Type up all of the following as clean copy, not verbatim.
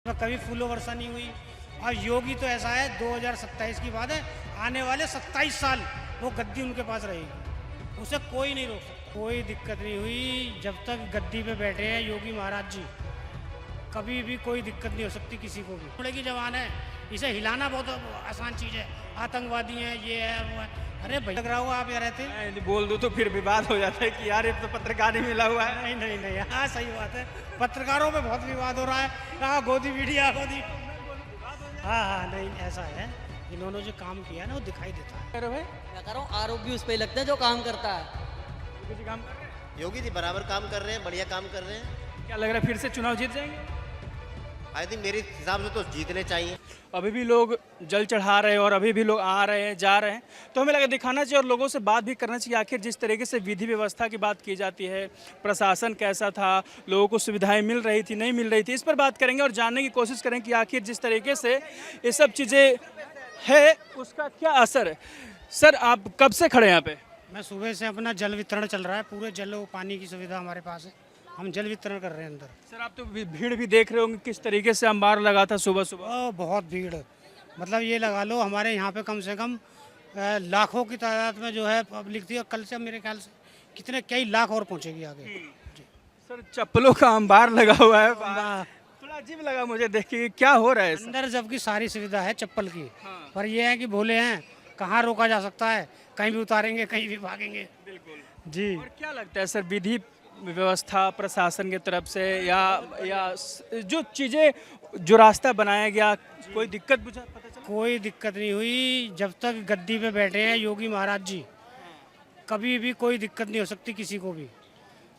तो कभी फूलो वर्षा नहीं हुई। और योगी तो ऐसा है 2027 की बात है, आने वाले 27 साल वो गद्दी उनके पास रहेगी, उसे कोई नहीं रोक सकता। कोई दिक्कत नहीं हुई जब तक गद्दी पे बैठे हैं योगी महाराज जी, कभी भी कोई दिक्कत नहीं हो सकती किसी को भी। थोड़े की जवान है, इसे हिलाना बहुत आसान चीज़ है। आतंकवादी हैं, ये है वो है। अरे भाई लग रहा होगा आप यहाँ रहते हैं। यदि बोल दूं तो फिर विवाद हो जाता है कि यार ये तो पत्रकार ही मिला हुआ है। नहीं नहीं नहीं, हाँ सही बात है, पत्रकारों पे बहुत विवाद हो रहा है। कहाँ गोदी मीडिया गोदी। हाँ हाँ नहीं ऐसा है, इन्होंने जो काम किया है ना वो दिखाई देता है। कह रहे हो भाई? मैं कह रहा हूँ आरोप भी उस पर लगते हैं जो काम करता है। किसी काम कर रहे हैं? योगी जी बराबर काम कर रहे हैं, बढ़िया काम कर रहे हैं। क्या लग रहा है फिर से चुनाव जीत जाएंगे? आई थिंक मेरे हिसाब से तो जीतने चाहिए। अभी भी लोग जल चढ़ा रहे हैं और अभी भी लोग आ रहे हैं, जा रहे हैं, तो हमें लगा दिखाना चाहिए और लोगों से बात भी करना चाहिए। आखिर जिस तरीके से विधि व्यवस्था की बात की जाती है, प्रशासन कैसा था, लोगों को सुविधाएं मिल रही थी नहीं मिल रही थी, इस पर बात करेंगे और जानने की कोशिश करें कि आखिर जिस तरीके से ये सब चीज़ें है उसका क्या असर है। सर आप कब से खड़े हैं यहाँ पे? मैं सुबह से, अपना जल वितरण चल रहा है, पूरे जल व पानी की सुविधा हमारे पास है, हम जल वितरण कर रहे हैं अंदर। सर आप तो भीड़ भी देख रहे होंगे किस तरीके से अंबार लगा था सुबह सुबह। बहुत भीड़, मतलब ये लगा लो हमारे यहाँ पे कम से कम लाखों की तादाद में जो है पब्लिक थी, और कल से मेरे ख्याल से कितने कई लाख और पहुँचेगी आगे जी। सर चप्पलों का अंबार लगा हुआ है, थोड़ा अजीब लगा मुझे देख के, क्या हो रहा है सर? अंदर जबकि सारी सुविधा है चप्पल की, हाँ। पर ये है कि भोले हैं, कहाँ रोका जा सकता है, कहीं भी उतारेंगे कहीं भी भागेंगे। बिल्कुल जी और क्या लगता है सर, विधि व्यवस्था प्रशासन की तरफ से या जो चीज़ें जो रास्ता बनाया गया, कोई दिक्कत बुझा पता चला? कोई दिक्कत नहीं हुई जब तक गद्दी पे बैठे हैं योगी महाराज जी, कभी भी कोई दिक्कत नहीं हो सकती किसी को भी।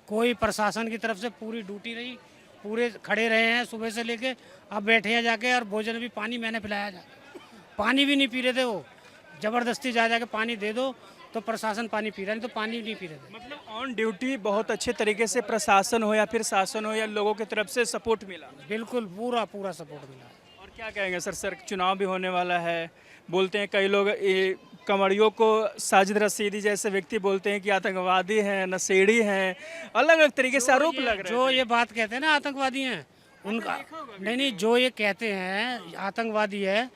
कोई प्रशासन की तरफ से पूरी ड्यूटी रही, पूरे खड़े रहे हैं सुबह से लेके, अब बैठे हैं जाके, और भोजन भी, पानी मैंने पिलाया जाके, पानी भी नहीं पी रहे थे वो, ज़बरदस्ती जा जाके पानी दे दो तो प्रशासन पानी पी रहा, नहीं तो पानी नहीं पी रहे थे। मतलब ऑन ड्यूटी बहुत अच्छे तरीके से प्रशासन हो या फिर शासन हो या लोगों की तरफ से सपोर्ट मिला। बिल्कुल पूरा पूरा सपोर्ट मिला। और क्या कहेंगे सर, चुनाव भी होने वाला है, बोलते हैं कई लोग ये कंवरियों को साजिद रशीदी जैसे व्यक्ति बोलते हैं कि आतंकवादी हैं, नशेड़ी हैं, अलग अलग तरीके से आरोप लग रहे हैं। जो ये बात कहते हैं ना आतंकवादी हैं, उनका नहीं, जो ये कहते हैं आतंकवादी है,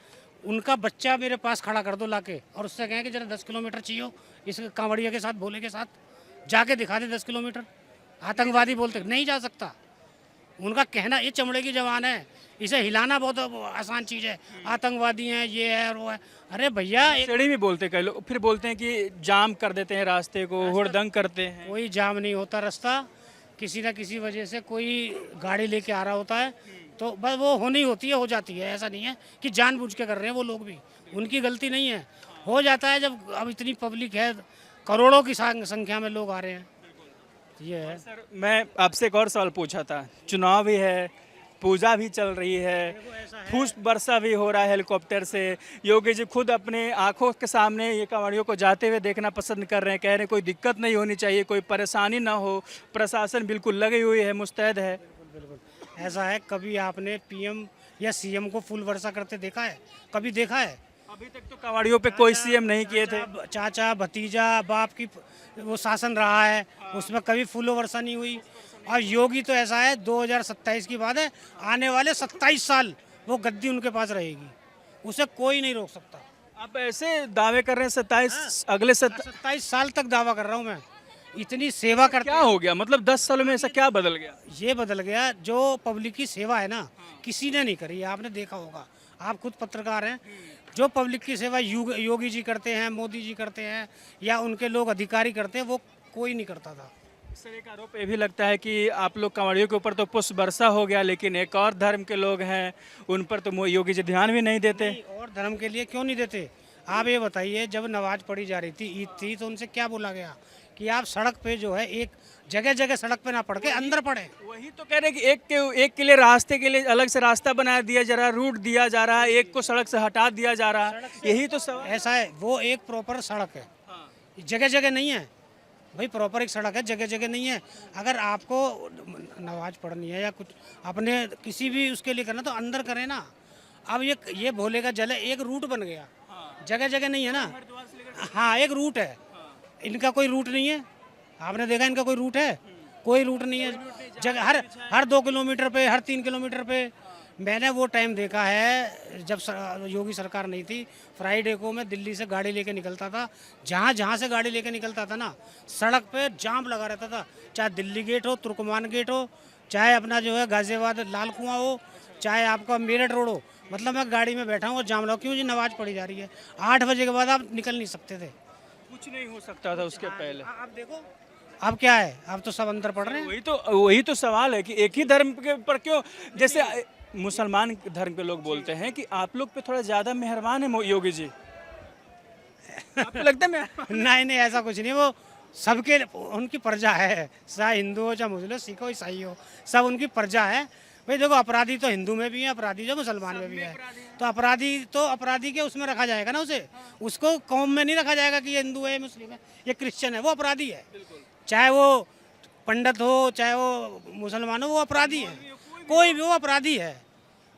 उनका बच्चा मेरे पास खड़ा कर दो लाके, और उससे कहें कि जरा 10 किलोमीटर चाहिए इस कांवड़िया के साथ, भोले के साथ जाके दिखा दे 10 किलोमीटर। आतंकवादी बोलते नहीं जा सकता, उनका कहना, ये चमड़े की जवान है, इसे हिलाना बहुत आसान चीज़ है। आतंकवादी हैं, ये है और वो है। अरे भैया नशेड़ी भी बोलते हैं कई लोग, फिर बोलते हैं कि जाम कर देते हैं रास्ते को, हुड़दंग करते हैं। कोई जाम नहीं होता रास्ता, किसी ना किसी वजह से कोई गाड़ी लेके आ रहा होता है, तो बस वो होनी होती है, हो जाती है। ऐसा नहीं है कि जानबूझ के कर रहे हैं वो लोग भी, उनकी गलती नहीं है, हो जाता है जब अब इतनी पब्लिक है, करोड़ों की संख्या में लोग आ रहे हैं, ये है। सर मैं आपसे एक और सवाल पूछा था, चुनाव भी है, पूजा भी चल रही है, पुष्प वर्षा भी हो रहा है हेलीकॉप्टर से, योगी जी खुद अपने आंखों के सामने ये कांवड़ियों को जाते हुए देखना पसंद कर रहे हैं, कह रहे हैं कोई दिक्कत नहीं होनी चाहिए, कोई परेशानी ना हो, प्रशासन बिल्कुल लगी हुई है, मुस्तैद है। बिल्कुल ऐसा है। कभी आपने पीएम या सीएम को फूल वर्षा करते देखा है? कभी देखा है? अभी तक तो कांवड़ियों पे कोई सीएम नहीं किए थे। चाचा भतीजा बाप की वो शासन रहा है, उसमें कभी फूलो वर्षा नहीं हुई। और योगी तो ऐसा है 2027 की बात है, आने वाले 27 साल वो गद्दी उनके पास रहेगी, उसे कोई नहीं रोक सकता। आप ऐसे दावे कर रहे हैं 27 अगले 27 साल तक दावा कर रहा हूँ मैं, इतनी सेवा करते। क्या हो गया, मतलब 10 सालों में ऐसा क्या बदल गया? ये बदल गया, जो पब्लिक की सेवा है ना, किसी ने नहीं करी है, आपने देखा होगा, आप खुद पत्रकार हैं। जो पब्लिक की सेवा योगी जी करते हैं, मोदी जी करते हैं, या उनके लोग अधिकारी करते हैं, वो कोई नहीं करता था। सर एक आरोप ये भी लगता है कि आप लोग कांवड़ियों के ऊपर तो पुष्प वर्षा हो गया, लेकिन एक और धर्म के लोग हैं उन पर तो योगी जी ध्यान भी नहीं देते। और धर्म के लिए क्यों नहीं देते? आप ये बताइए, जब नमाज पढ़ी जा रही थी, ईद थी, तो उनसे क्या बोला गया कि आप सड़क पे जो है, एक जगह जगह सड़क पे ना पढ़ के अंदर पढ़े। वही तो कह रहे हैं कि एक के लिए रास्ते के लिए अलग से रास्ता बना दिया जा रहा है, रूट दिया जा रहा है, एक को सड़क से हटा दिया जा रहा है, यही तो सवाल। ऐसा है, वो एक प्रॉपर सड़क है, जगह जगह नहीं है भाई, प्रॉपर एक सड़क है, जगह जगह नहीं है। अगर आपको नमाज पढ़नी है या कुछ अपने किसी भी उसके लिए करना, तो अंदर करें ना। अब ये भोले का जल है, एक रूट बन गया, जगह जगह नहीं है ना। हाँ एक रूट है, इनका कोई रूट नहीं है, आपने देखा इनका कोई रूट है? कोई रूट नहीं है। जगह हर 2 किलोमीटर पे, हर 3 किलोमीटर पे मैंने वो टाइम देखा है जब योगी सरकार नहीं थी। फ्राइडे को मैं दिल्ली से गाड़ी लेके निकलता था, जहाँ जहाँ से गाड़ी लेके निकलता था ना, सड़क पे जाम लगा रहता था। चाहे दिल्ली गेट हो, तुर्कमान गेट हो, चाहे अपना जो है गाजियाबाद लाल कुआं हो, चाहे आपका मेरठ रोड हो। मतलब मैं गाड़ी में बैठा हूँ और जाम लगा, क्यों जी नमाज पढ़ी जा रही है। 8 बजे के बाद आप निकल नहीं सकते थे। कुछ नहीं हो सकता था उसके पहले। अब देखो अब क्या है, अब तो सब अंदर पड़ रहे हैं। वही तो सवाल है कि एक ही धर्म के पर क्यों, जैसे मुसलमान धर्म के लोग बोलते हैं कि आप लोग पे थोड़ा ज्यादा मेहरबान है योगी जी। आपको लगता है मेहरबान? नहीं नहीं, ऐसा कुछ नहीं। वो सबके उनकी प्रजा है, चाहे हिंदू हो, चाहे मुस्लिम, सिख हो, ईसाई हो, सब उनकी प्रजा है। भाई देखो, अपराधी तो हिंदू में भी है, अपराधी जो मुसलमान में भी है। तो अपराधी के उसमें रखा जाएगा ना उसे। उसको कौम में नहीं रखा जाएगा कि ये हिंदू है, मुस्लिम है, ये क्रिश्चियन है। वो अपराधी है, चाहे वो पंडित हो, चाहे वो मुसलमान हो, वो अपराधी है। कोई भी वो अपराधी है,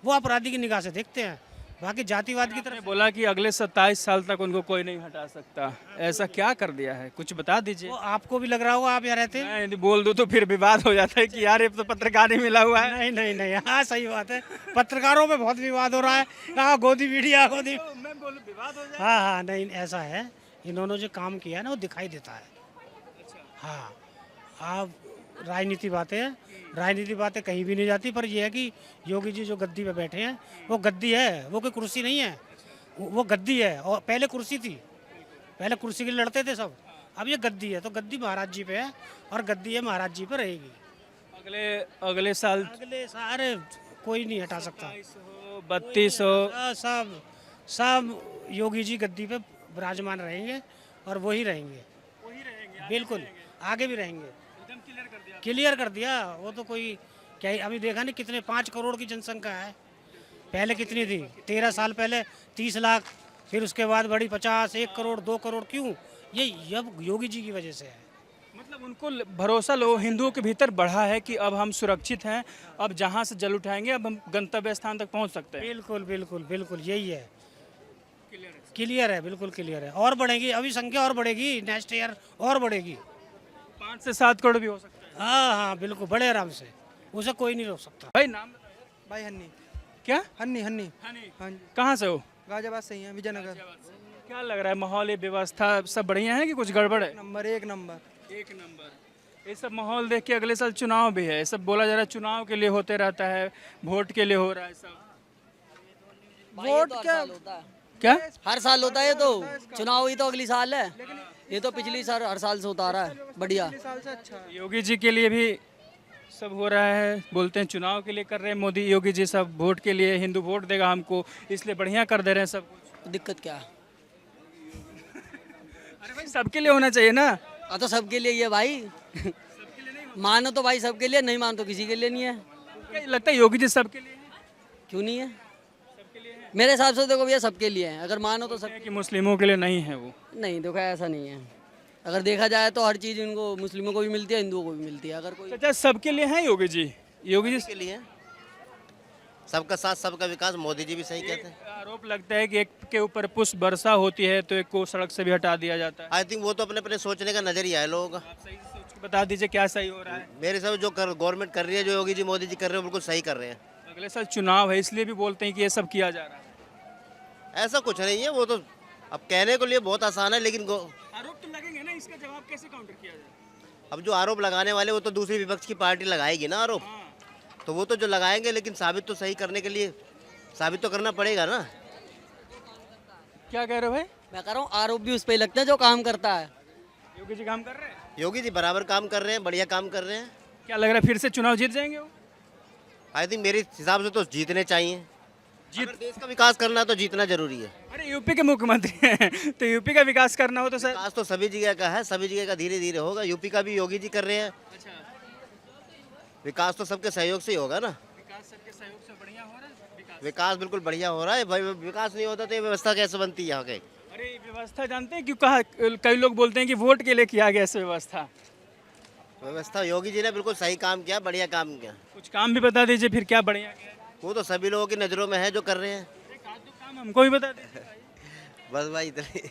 वो अपराधी की निगाह से देखते हैं। बाकी जातिवाद की तरफ बोला कि अगले 27 साल तक उनको कोई नहीं हटा सकता, ऐसा क्या कर दिया है, कुछ बता दीजिए। वो आपको भी लग रहा होगा, आप यहाँ रहते हैं। मैं यदि बोल दूं तो फिर विवाद हो जाता है कि यार ये तो पत्रकार ही मिला हुआ है। नहीं नहीं नहीं, हाँ सही बात है। पत्रकारों पे बहुत विवाद हो रहा है। हाँ, गोदी मीडिया गोदी। मैं बोलूं विवाद हो जाए। हाँ हाँ, नहीं ऐसा है, इन्होंने जो काम किया है ना, वो दिखाई देता है। हाँ, आप राजनीति बातें कहीं भी नहीं जाती। पर यह है कि योगी जी जो गद्दी पे बैठे हैं, वो गद्दी है, वो कोई कुर्सी नहीं है। वो गद्दी है। और पहले कुर्सी थी, पहले कुर्सी के लिए लड़ते थे सब। अब ये गद्दी है, तो गद्दी महाराज जी पे है और गद्दी है महाराज जी पे रहेगी। अगले साल अगले सारे कोई नहीं हटा सकता। 32 हो, सब योगी जी गद्दी पे विराजमान रहेंगे और वही रहेंगे। बिल्कुल, आगे भी रहेंगे। क्लियर कर दिया। वो तो कोई क्या ही, अभी देखा नहीं कितने 5 करोड़ की जनसंख्या है। पहले कितनी थी? 13 साल पहले 30 लाख, फिर उसके बाद बढ़ी 50, 1 करोड़, 2 करोड़। क्यों? ये अब योगी जी की वजह से है। मतलब उनको भरोसा लो हिंदुओं के भीतर बढ़ा है कि अब हम सुरक्षित हैं, अब जहां से जल उठाएंगे अब हम गंतव्य स्थान तक पहुंच सकते हैं। बिल्कुल बिल्कुल बिल्कुल, यही है। क्लियर है, बिल्कुल क्लियर है। और बढ़ेगी, अभी संख्या और बढ़ेगी, नेक्स्ट ईयर और बढ़ेगी। 5 से 7 करोड़ भी हो सकता है। हाँ हाँ, बिल्कुल, बड़े आराम से, उसे कोई नहीं रोक सकता। भाई नाम बताइए। भाई हन्नी। क्या? हन्नी हन्नी। हाँ जी। कहाँ से हो? गाजियाबाद से ही है, विजयनगर। क्या लग रहा है माहौल, ये व्यवस्था सब बढ़िया है कि कुछ गड़बड़ है? एक नंबर। एक नंबर। ये सब माहौल देख के अगले साल चुनाव भी है, सब बोला जा रहा है चुनाव के लिए होते रहता है, वोट के लिए हो रहा है सब। वोट क्या होता है? क्या? हर साल होता है ये तो। चुनाव ही तो अगली साल है। ये तो पिछली साल हर साल से होता आ रहा है। बढ़िया। साल से अच्छा है। योगी जी के लिए भी सब हो रहा है, बोलते हैं चुनाव के लिए कर रहे हैं मोदी योगी जी, सब वोट के लिए, हिंदू वोट देगा हमको, इसलिए बढ़िया कर दे रहे हैं सब कुछ। दिक्कत क्या है? अरे भाई सबके लिए होना चाहिए ना। हाँ तो सबके लिए ही है भाई। मानो तो भाई सबके लिए, नहीं मानो तो किसी के लिए नहीं है। क्या लगता है योगी जी सबके लिए है? क्यों नहीं है? मेरे हिसाब से देखो भैया सबके लिए है। अगर मानो तो सब कि मुस्लिमों के लिए नहीं है वो। नहीं, देखो ऐसा नहीं है। अगर देखा जाए तो हर चीज़ इनको मुस्लिमों को भी मिलती है, हिंदुओं को भी मिलती है। अगर कोई चाचा सबके लिए है योगी जी? योगी जी के लिए सबका साथ सबका विकास, मोदी जी भी सही कहते हैं। आरोप लगता है कि एक के ऊपर पुष्प वर्षा होती है तो एक को सड़क से भी हटा दिया जाता है। आई थिंक वो तो अपने अपने सोचने का नजरिया है लोगों का। आप सही से सोच के बता दीजिए क्या सही हो रहा है। मेरे हिसाब से जो गवर्नमेंट कर रही है, जो योगी जी मोदी जी कर रहे हैं, बिल्कुल सही कर रहे हैं। अगले साल चुनाव है इसलिए भी बोलते हैं कि ये सब किया जा रहा है। ऐसा कुछ नहीं है, वो तो अब कहने को लिए बहुत आसान है, लेकिन आरोप तो लगेंगे ना, इसका जवाब कैसे काउंटर किया जाए? अब जो आरोप लगाने वाले वो तो दूसरी विपक्ष की पार्टी लगाएगी ना आरोप। तो वो तो जो लगाएंगे, लेकिन साबित तो सही करने के लिए साबित तो करना पड़ेगा ना। क्या कह रहे हो भाई? मैं कह रहा हूँ आरोप भी उस पर लगते हैं जो काम करता है। योगी जी काम कर रहे हैं? योगी जी बराबर काम कर रहे हैं, बढ़िया काम कर रहे हैं। क्या लग रहा है फिर से चुनाव जीत जाएंगे वो? आई थिंक मेरे हिसाब से तो जीतने चाहिए। अगर देश का विकास करना है तो जीतना जरूरी है। अरे यूपी के मुख्यमंत्री हैं तो यूपी का विकास करना हो तो सर। विकास तो सभी जगह का है, सभी जगह का धीरे धीरे होगा। यूपी का भी योगी जी कर रहे हैं। विकास तो सबके सहयोग से ही होगा ना। विकास सबके सहयोग से बढ़िया हो रहा है। विकास बिल्कुल बढ़िया हो रहा है भाई। विकास नहीं होता तो ये व्यवस्था कैसे बनती है यहाँ के? अरे व्यवस्था जानते हैं क्यों कहा? कई लोग बोलते हैं कि वोट के लिए किया गया ऐसे व्यवस्था योगी जी ने बिल्कुल सही काम किया, बढ़िया काम किया। कुछ काम भी बता दीजिए फिर क्या बढ़िया किया? वो तो सभी लोगों की नज़रों में है जो कर रहे हैं। काम हमको भी बता दीजिए। बस भाई इतना ही।